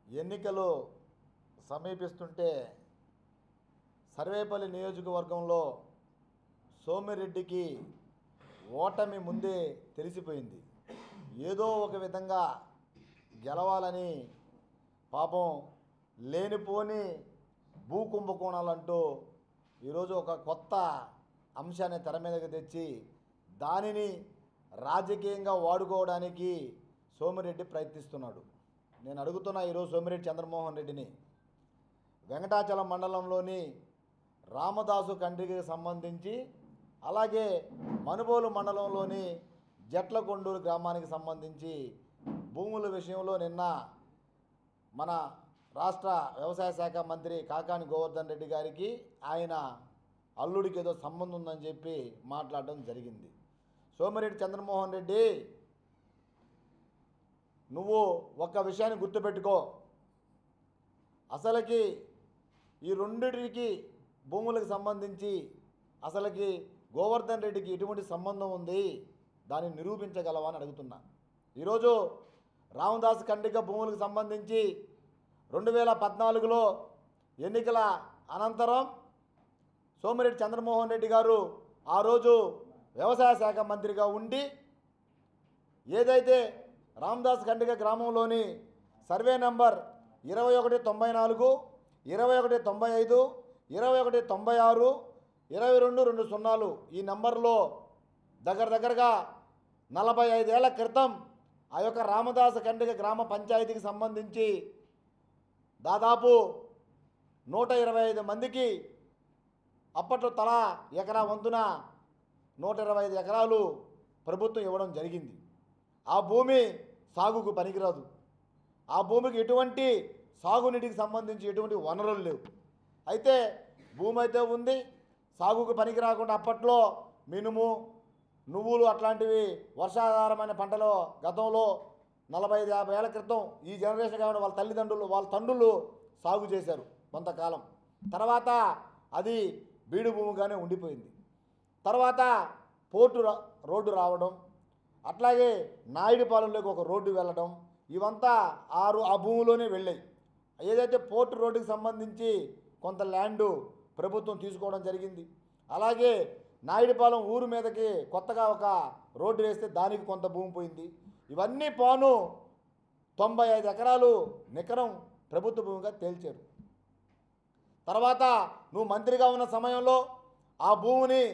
ఎన్నికలు సమీపిస్తుంటే సర్వేపల్లి నియోజకవర్గంలో సోమిరెడ్డికి ఓటమి ముందే తెలిసిపోయింది. ఏదో ఒక విధంగా గెలవాలని పాపం లేనిపోని భూ కుంభకోణాలంటూ ఈరోజు ఒక కొత్త అంశాన్ని తెర మీదకి తెచ్చి దానిని రాజకీయంగా వాడుకోవడానికి సోమిరెడ్డి ప్రయత్నిస్తున్నాడు. నేను అడుగుతున్నా ఈరోజు సోమిరెడ్డి చంద్రమోహన్ రెడ్డిని, వెంకటాచలం మండలంలోని రామదాసు కండ్రికి సంబంధించి అలాగే మనుబోలు మండలంలోని జట్లకొండూరు గ్రామానికి సంబంధించి భూముల విషయంలో నిన్న మన రాష్ట్ర వ్యవసాయ శాఖ మంత్రి కాకాని గోవర్ధన్ రెడ్డి గారికి ఆయన అల్లుడికి ఏదో సంబంధం ఉందని చెప్పి మాట్లాడడం జరిగింది. సోమిరెడ్డి చంద్రమోహన్ రెడ్డి, నువ్వు ఒక్క విషయాన్ని గుర్తుపెట్టుకో, అసలుకి ఈ రెండిటికి భూములకు సంబంధించి అసలుకి గోవర్ధన్ రెడ్డికి ఎటువంటి సంబంధం ఉంది, దాన్ని నిరూపించగలవా అని అడుగుతున్నా. ఈరోజు రామదాస్ కండ్రిక భూములకు సంబంధించి 2014లో ఎన్నికల అనంతరం సోమిరెడ్డి చంద్రమోహన్ రెడ్డి గారు ఆ రోజు వ్యవసాయ శాఖ మంత్రిగా ఉండి ఏదైతే రామదాస్ కండ్రిక గ్రామంలోని సర్వే నంబర్ 2194, 2195, 2196, 2220 ఈ నంబర్లో దగ్గరగా 45 ఏళ్ల క్రితం ఆ యొక్క రామదాస్ కండ్రిక గ్రామ పంచాయతీకి సంబంధించి దాదాపు 125 మందికి అప్పట్లో తలా ఎకరా వంతున 125 ఎకరాలు ప్రభుత్వం ఇవ్వడం జరిగింది. ఆ భూమి సాగుకు పనికిరాదు. ఆ భూమికి ఎటువంటి సాగునీటికి సంబంధించి ఎటువంటి వనరులు లేవు. అయితే భూమి అయితే ఉంది, సాగుకు పనికి రాకుండా అప్పట్లో మినుము, నువ్వులు అట్లాంటివి వర్షాధారమైన పంటలో గతంలో 45-50 ఏళ్ల క్రితం ఈ జనరేషన్ కాబట్టి వాళ్ళ తండ్రులు సాగు చేశారు కొంతకాలం. తర్వాత అది బీడు భూమిగానే ఉండిపోయింది. తర్వాత పోర్టు రోడ్డు రావడం, అట్లాగే నాయుడుపాలెంలోకి ఒక రోడ్డు వెళ్ళడం, ఇవంతా ఆ భూమిలోనే వెళ్ళాయి. ఏదైతే పోర్టు రోడ్డుకి సంబంధించి కొంత ల్యాండు ప్రభుత్వం తీసుకోవడం జరిగింది. అలాగే నాయుడుపాలెం ఊరు మీదకి కొత్తగా ఒక రోడ్డు వేస్తే దానికి కొంత భూమి పోయింది. ఇవన్నీ పోను 95 ఎకరాలు నికరం ప్రభుత్వ భూమిగా తేల్చారు. తర్వాత నువ్వు మంత్రిగా ఉన్న సమయంలో ఆ భూమిని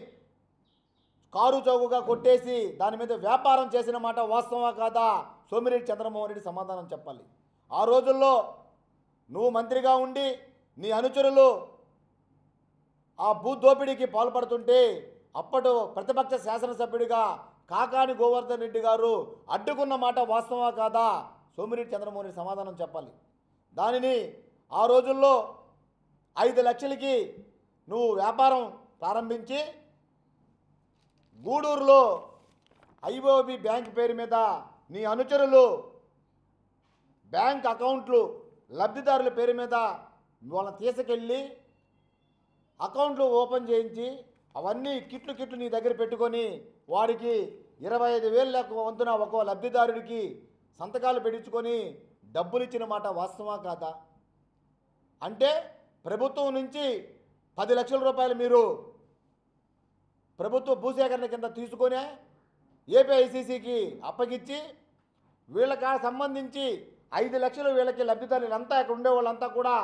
కారు చౌకగా కొట్టేసి దాని మీద వ్యాపారం చేసిన మాట వాస్తవా కాదా? సోమిరెడ్డి చంద్రమోహన్ రెడ్డి సమాధానం చెప్పాలి. ఆ రోజుల్లో నువ్వు మంత్రిగా ఉండి నీ అనుచరులు ఆ భూ దోపిడీకి పాల్పడుతుంటే అప్పటి ప్రతిపక్ష శాసనసభ్యుడిగా కాకాని గోవర్ధన్ రెడ్డి గారు అడ్డుకున్న మాట వాస్తవా కాదా? సోమిరెడ్డి చంద్రమోహన్ రెడ్డి సమాధానం చెప్పాలి. దానిని ఆ రోజుల్లో 5 లక్షలకి నువ్వు వ్యాపారం ప్రారంభించి గూడూరులో ఐఓబి బ్యాంక్ పేరు మీద నీ అనుచరులు బ్యాంక్ అకౌంట్లు లబ్ధిదారుల పేరు మీద వాళ్ళని తీసుకెళ్ళి అకౌంట్లు ఓపెన్ చేయించి అవన్నీ కిట్లు నీ దగ్గర పెట్టుకొని వాడికి 25,000 లెక్క వంతున ఒక్కో లబ్ధిదారుడికి సంతకాలు పెట్టించుకొని డబ్బులు ఇచ్చిన మాట వాస్తవా కాదా? అంటే ప్రభుత్వం నుంచి 10 లక్షల రూపాయలు మీరు ప్రభుత్వ భూసేకరణ కింద తీసుకొని ఏపీఐసీసీకి అప్పగించి వీళ్ళకి సంబంధించి 5 లక్షలు వీళ్ళకి లబ్ధిదారులు అంతా ఇక్కడ ఉండే వాళ్ళంతా కూడా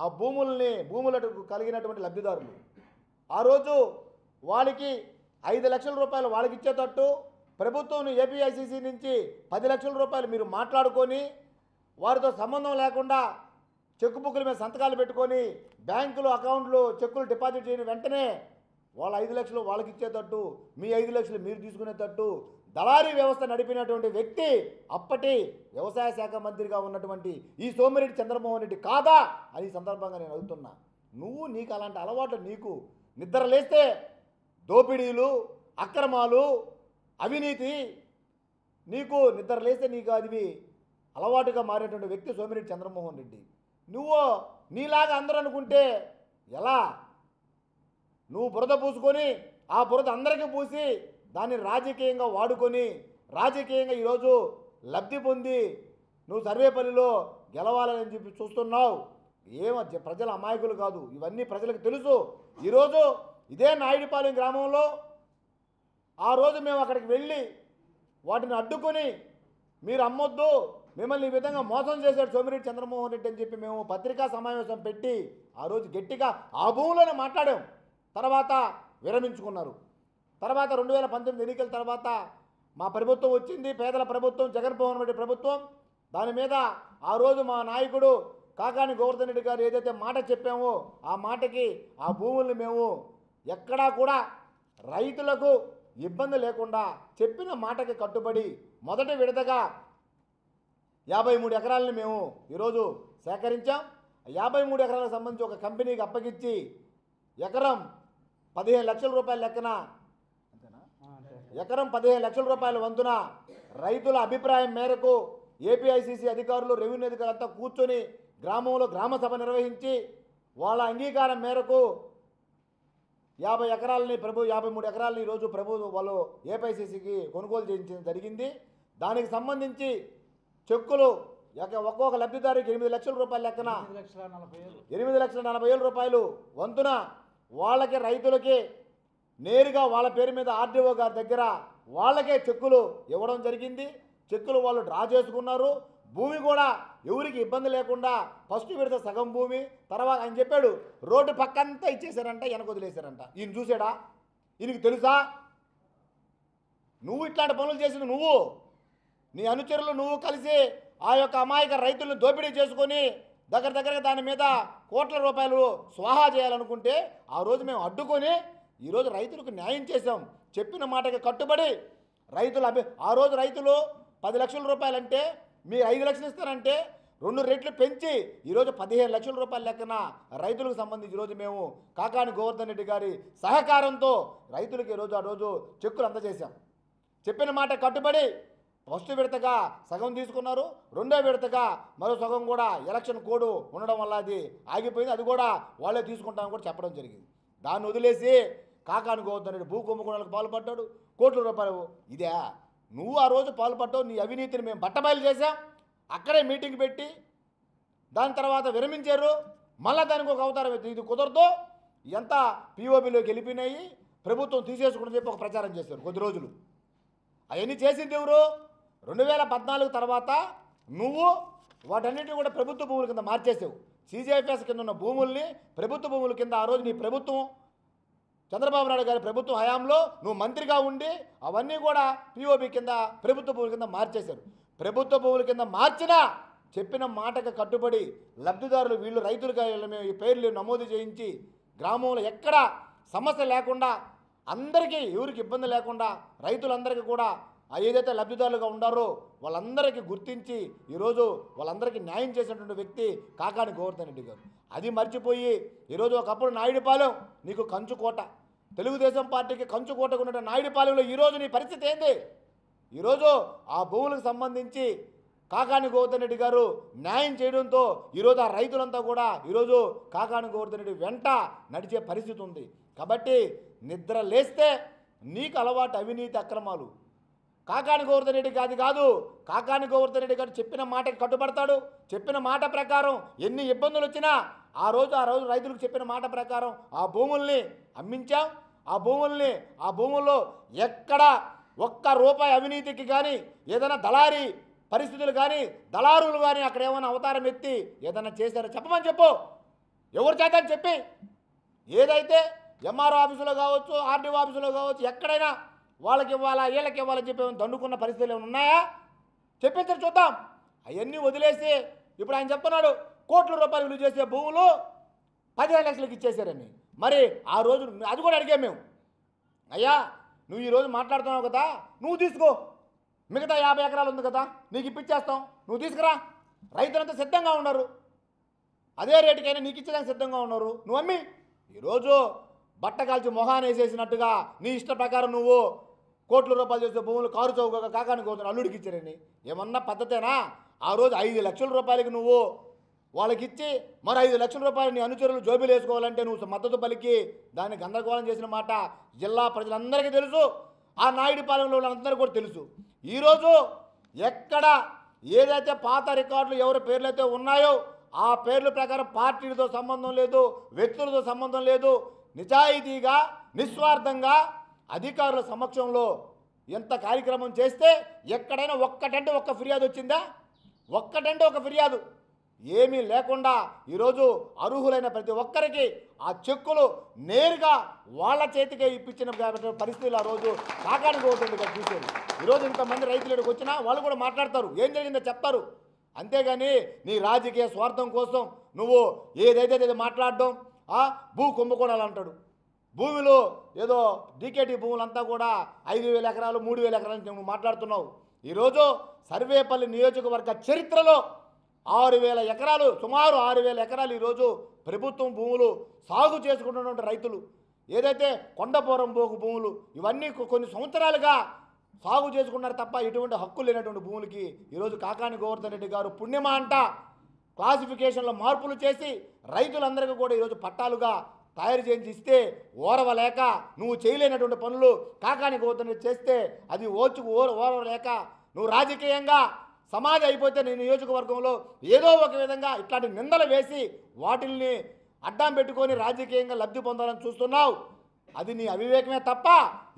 ఆ భూములకు కలిగినటువంటి లబ్ధిదారులు. ఆ రోజు వాళ్ళకి 5 లక్షల రూపాయలు వాళ్ళకి ఇచ్చేటట్టు ప్రభుత్వం ఏపీఐసీసీ నుంచి 10 లక్షల రూపాయలు మీరు మాట్లాడుకొని వారితో సంబంధం లేకుండా చెక్కు బుక్కుల మీద సంతకాలు పెట్టుకొని బ్యాంకులు అకౌంట్లు చెక్కులు డిపాజిట్ చేయని వెంటనే వాళ్ళ 5 లక్షలు వాళ్ళకి ఇచ్చేటట్టు మీ 5 లక్షలు మీరు తీసుకునేటట్టు దళారీ వ్యవస్థ నడిపినటువంటి వ్యక్తి అప్పటి వ్యవసాయ శాఖ మంత్రిగా ఉన్నటువంటి ఈ సోమిరెడ్డి చంద్రమోహన్ రెడ్డి కాదా అని సందర్భంగా నేను అడుగుతున్నా. నీకు అలాంటి అలవాట్లు, నీకు నిద్ర లేస్తే దోపిడీలు, అక్రమాలు, అవినీతి, నీకు నిద్ర లేస్తే నీకు అది అలవాటుగా మారేటువంటి వ్యక్తి సోమిరెడ్డి చంద్రమోహన్ రెడ్డి. నువ్వు నీలాగా అందరూ అనుకుంటే ఎలా? నువ్వు బురద పూసుకొని ఆ బురద అందరికీ పూసి దాన్ని రాజకీయంగా వాడుకొని రాజకీయంగా ఈరోజు లబ్ధి పొంది నువ్వు సర్వేపల్లిలో గెలవాలని చెప్పి చూస్తున్నావు. ప్రజల అమాయకులు కాదు, ఇవన్నీ ప్రజలకు తెలుసు. ఈరోజు ఇదే నాయుడుపాలెం గ్రామంలో ఆ రోజు మేము అక్కడికి వెళ్ళి వాటిని అడ్డుకొని మీరు అమ్మొద్దు, మిమ్మల్ని ఈ విధంగా మోసం చేశాడు సోమిరెడ్డి చంద్రమోహన్ రెడ్డి అని చెప్పి మేము పత్రికా సమావేశం పెట్టి ఆ రోజు గట్టిగా ఆ భూమిలోనే మాట్లాడాం. తర్వాత విరమించుకున్నారు. తర్వాత 2019 ఎన్నికల తర్వాత మా ప్రభుత్వం వచ్చింది, పేదల ప్రభుత్వం, జగన్మోహన్ రెడ్డి ప్రభుత్వం. దాని మీద ఆ రోజు మా నాయకుడు కాకాని గోవర్ధన్ రెడ్డి గారు ఏదైతే మాట చెప్పామో ఆ మాటకి ఆ భూముల్ని మేము ఎక్కడా కూడా రైతులకు ఇబ్బంది లేకుండా చెప్పిన మాటకి కట్టుబడి మొదటి విడతగా 53 ఎకరాలని మేము ఈరోజు సేకరించాం. 53 ఎకరాలకు సంబంధించి ఒక కంపెనీకి అప్పగించి ఎకరం 15 లక్షల రూపాయల లెక్కన ఎకరం 15 లక్షల రూపాయల వంతున రైతుల అభిప్రాయం మేరకు ఏపీఐసిసి అధికారులు, రెవెన్యూ అధికారులంతా కూర్చొని గ్రామంలో గ్రామ సభ నిర్వహించి వాళ్ళ అంగీకారం మేరకు 50 ఎకరాలని 53 ఎకరాలని ఈరోజు వాళ్ళు ఏపీఐసిసికి కొనుగోలు చేయించడం జరిగింది. దానికి సంబంధించి చెక్కులు ఒక్కొక్క లబ్ధిదారికి 8 లక్షల రూపాయల లెక్కన 8,40,000 రూపాయలు వంతున వాళ్ళకి రైతులకి నేరుగా వాళ్ళ పేరు మీద ఆర్డీఓ గారి దగ్గర వాళ్ళకే చెక్కులు ఇవ్వడం జరిగింది. చెక్కులు వాళ్ళు డ్రా చేసుకున్నారు. భూమి కూడా ఎవరికి ఇబ్బంది లేకుండా ఫస్ట్ విడత సగం భూమి, తర్వాత ఆయన చెప్పాడు రోడ్డు పక్కంతా ఇచ్చేసారంట, వెనక వదిలేశారంట. ఈయన చూసాడా? ఈయనకి తెలుసా? నువ్వు ఇట్లాంటి పనులు చేసింది నువ్వు, నీ అనుచరులు నువ్వు కలిసి ఆ యొక్క అమాయక రైతులను దోపిడీ చేసుకొని దగ్గరగా దాని మీద కోట్ల రూపాయలు స్వాహా చేయాలనుకుంటే ఆ రోజు మేము అడ్డుకొని ఈరోజు రైతులకు న్యాయం చేసాం. చెప్పిన మాటకి కట్టుబడి ఆ రోజు రైతులు 10 లక్షల రూపాయలు అంటే మీరు 5 లక్షలు ఇస్తారంటే 2 రెట్లు పెంచి ఈరోజు 15 లక్షల రూపాయల లెక్కన రైతులకు సంబంధించి ఈరోజు మేము కాకాని గోవర్ధన్ రెడ్డి గారి సహకారంతో రైతులకు ఆ రోజు చెక్కులు అందజేశాం. చెప్పిన మాట కట్టుబడి ఫస్ట్ విడతగా సగం తీసుకున్నారు. రెండో విడతగా మరో సగం కూడా ఎలక్షన్ కోడ్ ఉండడం వల్ల అది ఆగిపోయింది. అది కూడా వాళ్ళే తీసుకుంటామని కూడా చెప్పడం జరిగింది. దాన్ని వదిలేసి కాకాని గోవర్ధన్ రెడ్డి భూ కుంభకోణాలకు పాల్పడ్డాడు, కోట్ల రూపాయలు. ఇదే నువ్వు ఆ రోజు పాల్పడ్డావు. నీ అవినీతిని మేము బట్టబయలు చేశాం. అక్కడే మీటింగ్ పెట్టి దాని తర్వాత విరమించారు. మళ్ళీ దానికి ఒక అవతారం ఎత్తి ఇది కుదరదు, ఎంత పీఓబీలోకి వెళ్ళిపోయినాయి, ప్రభుత్వం తీసేసుకుని చెప్పి ఒక ప్రచారం చేశారు కొద్ది రోజులు. అవన్నీ చేసింది ఎవరు? 2014 తర్వాత నువ్వు వాటన్నిటిని కూడా ప్రభుత్వ భూముల కింద మార్చేసావు. సీజీఎఫ్ఎస్ కింద ఉన్న భూముల్ని ప్రభుత్వ భూముల కింద ఆ రోజు నీ ప్రభుత్వం చంద్రబాబు నాయుడు గారి ప్రభుత్వం హయాంలో నువ్వు మంత్రిగా ఉండి అవన్నీ కూడా పీఓబీ కింద ప్రభుత్వ భూముల కింద మార్చేశారు. ప్రభుత్వ భూముల కింద మార్చినా చెప్పిన మాటకు కట్టుబడి లబ్ధిదారులు వీళ్ళు రైతులుగా మేము ఈ పేర్లు నమోదు చేయించి గ్రామంలో ఎక్కడ సమస్య లేకుండా అందరికీ ఎవరికి ఇబ్బంది లేకుండా రైతులందరికీ కూడా ఏదైతే లబ్ధిదారులుగా ఉన్నారో వాళ్ళందరికీ గుర్తించి ఈరోజు వాళ్ళందరికీ న్యాయం చేసినటువంటి వ్యక్తి కాకాని గోవర్ధన్ రెడ్డి గారు. అది మర్చిపోయి ఈరోజు ఒకప్పుడు నాయుడుపాలెం నీకు కంచుకోట, తెలుగుదేశం పార్టీకి కంచుకోటగా ఉన్న నాయుడుపాలెంలో ఈరోజు నీ పరిస్థితి ఏంది? ఈరోజు ఆ భూములకు సంబంధించి కాకాని గోవర్ధన్ రెడ్డి గారు న్యాయం చేయడంతో ఈరోజు ఆ రైతులంతా కూడా ఈరోజు కాకాని గోవర్ధన్ రెడ్డి వెంట నడిచే పరిస్థితి ఉంది. కాబట్టి నిద్ర లేస్తే నీకు అలవాటు అవినీతి అక్రమాలు. కాకాని గోవర్ధన్ రెడ్డికి అది కాదు. కాకాని గోవర్ధన్ రెడ్డి గారు చెప్పిన మాటకి కట్టుబడతాడు. చెప్పిన మాట ప్రకారం ఎన్ని ఇబ్బందులు వచ్చినా ఆ రోజు రైతులకు చెప్పిన మాట ప్రకారం ఆ భూముల్ని అమ్మించాం. ఆ భూముల్లో ఎక్కడ ఒక్క రూపాయి అవినీతికి కానీ ఏదైనా దళారీ పరిస్థితులు కానీ దళారులు కానీ అక్కడ ఏమైనా అవతారం ఎత్తి ఏదైనా చేశారో చెప్పమని చెప్పు. ఎవరి చేత చెప్పి ఏదైతే ఎంఆర్ఓ ఆఫీసులో కావచ్చు, ఆర్డీఓ ఆఫీసులో కావచ్చు, ఎక్కడైనా వాళ్ళకి ఇవ్వాలా వీళ్ళకి ఇవ్వాలని చెప్పి దండుకున్న పరిస్థితులు ఏమైనా ఉన్నాయా? చెప్పించారు చూద్దాం. అవన్నీ వదిలేసి ఇప్పుడు ఆయన చెప్తున్నాడు కోట్ల రూపాయలు విలువ చేసే భూములు 15 లక్షలకు ఇచ్చేశారని. మరి ఆ రోజు అది కూడా అడిగాం మేము, అయ్యా నువ్వు ఈరోజు మాట్లాడుతున్నావు కదా, నువ్వు తీసుకో, మిగతా 50 ఎకరాలు ఉంది కదా నీకు ఇప్పించేస్తాం, నువ్వు తీసుకురా. రైతులంతా సిద్ధంగా ఉన్నారు, అదే రేటుకైనా నీకు ఇచ్చేదానికి సిద్ధంగా ఉన్నారు. నువ్వు అమ్మి ఈరోజు బట్ట కాల్చి మొహాన్ని వేసేసినట్టుగా నీ ఇష్ట ప్రకారం నువ్వు కోట్ల రూపాయలు చేసే భూములు కారు చౌకగా కాకాని గోవర్ధన్ అల్లుడికి ఇచ్చారని ఏమన్నా పద్ధతేనా? ఆ రోజు 5 లక్షల రూపాయలకి నువ్వు వాళ్ళకి ఇచ్చి మరి 5 లక్షల రూపాయలు నీ అనుచరులు జోబీలు వేసుకోవాలంటే నువ్వు మద్దతు పలికి దాన్ని గందరగోళం చేసిన మాట జిల్లా ప్రజలందరికీ తెలుసు, ఆ నాయుడుపాలెంలో వాళ్ళందరికీ కూడా తెలుసు. ఈరోజు ఎక్కడ ఏదైతే పాత రికార్డులు ఎవరి పేర్లైతే ఉన్నాయో ఆ పేర్ల ప్రకారం పార్టీలతో సంబంధం లేదు, వ్యక్తులతో సంబంధం లేదు, నిజాయితీగా నిస్వార్థంగా అధికారుల సమక్షంలో ఎంత కార్యక్రమం చేస్తే ఎక్కడైనా ఒక్కటంటే ఒక్క ఫిర్యాదు వచ్చిందా? ఒక్కటంటే ఒక ఫిర్యాదు ఏమీ లేకుండా ఈరోజు అర్హులైన ప్రతి ఒక్కరికి ఆ చెక్కులు నేరుగా వాళ్ళ చేతికే ఇప్పించిన పరిస్థితులు ఆ రోజు కాకాని గోవర్ధన్ చూసేది. ఈరోజు ఇంతమంది రైతులు ఇక్కడికి వచ్చినా వాళ్ళు కూడా మాట్లాడతారు, ఏం జరిగిందో చెప్తారు. అంతేగాని నీ రాజకీయ స్వార్థం కోసం నువ్వు ఏదైతే మాట్లాడడం భూ కుంభకోణాలు అంటాడు. భూమిలో ఏదో డీకేటీ భూములంతా కూడా 5,000 ఎకరాలు 3,000 ఎకరాలు నువ్వు మాట్లాడుతున్నావు. ఈరోజు సర్వేపల్లి నియోజకవర్గ చరిత్రలో 6,000 ఎకరాలు, సుమారు 6,000 ఎకరాలు ఈరోజు ప్రభుత్వం భూములు సాగు చేసుకుంటున్నటువంటి రైతులు, ఏదైతే కొండపోరం పోగు భూములు ఇవన్నీ కొన్ని సంవత్సరాలుగా సాగు చేసుకున్నారు తప్ప ఎటువంటి హక్కు లేనటువంటి భూములకి ఈరోజు కాకాని గోవర్ధన్ రెడ్డి గారు పుణ్యమా అంట క్లాసిఫికేషన్లో మార్పులు చేసి రైతులందరికీ కూడా ఈరోజు పట్టాలుగా తయారు చేసి ఇస్తే ఓరవలేక నువ్వు చేయలేనటువంటి పనులు కాకాని గోవర్ధన్ రెడ్డి చేస్తే అది ఓరవలేక నువ్వు రాజకీయంగా సమాధి అయిపోతే నీ నియోజకవర్గంలో ఏదో ఒక విధంగా ఇట్లాంటి నిందలు వేసి వాటిల్ని అడ్డం పెట్టుకొని రాజకీయంగా లబ్ధి పొందాలని చూస్తున్నావు. అది నీ అవివేకమే తప్ప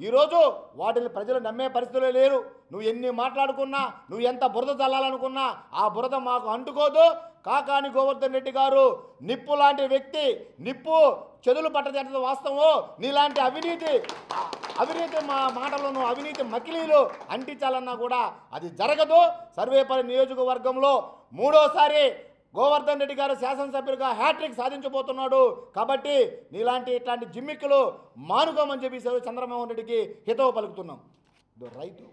ఈరోజు వాటిని ప్రజలు నమ్మే పరిస్థితులే లేరు. నువ్వు ఎన్ని మాట్లాడుకున్నా, నువ్వు ఎంత బురద చల్లాలనుకున్నా ఆ బురద మాకు అంటుకోదు. కాకాని గోవర్ధన్ రెడ్డి గారు నిప్పు లాంటి వ్యక్తి, నిప్పు చెదులు పట్టజేట వాస్తవం. నీలాంటి అవినీతి మా మాటలను అవినీతి మకిలీలు అంటించాలన్నా కూడా అది జరగదు. సర్వేపల్లి నియోజకవర్గంలో మూడోసారి గోవర్ధన్ రెడ్డి గారు శాసనసభ్యులుగా హ్యాట్రిక్ సాధించబోతున్నాడు. కాబట్టి ఇట్లాంటి జిమ్మిక్కులు మానుకోమని చెప్పి చంద్రమోహన్ రెడ్డికి హితవు పలుకుతున్నాం. రైతు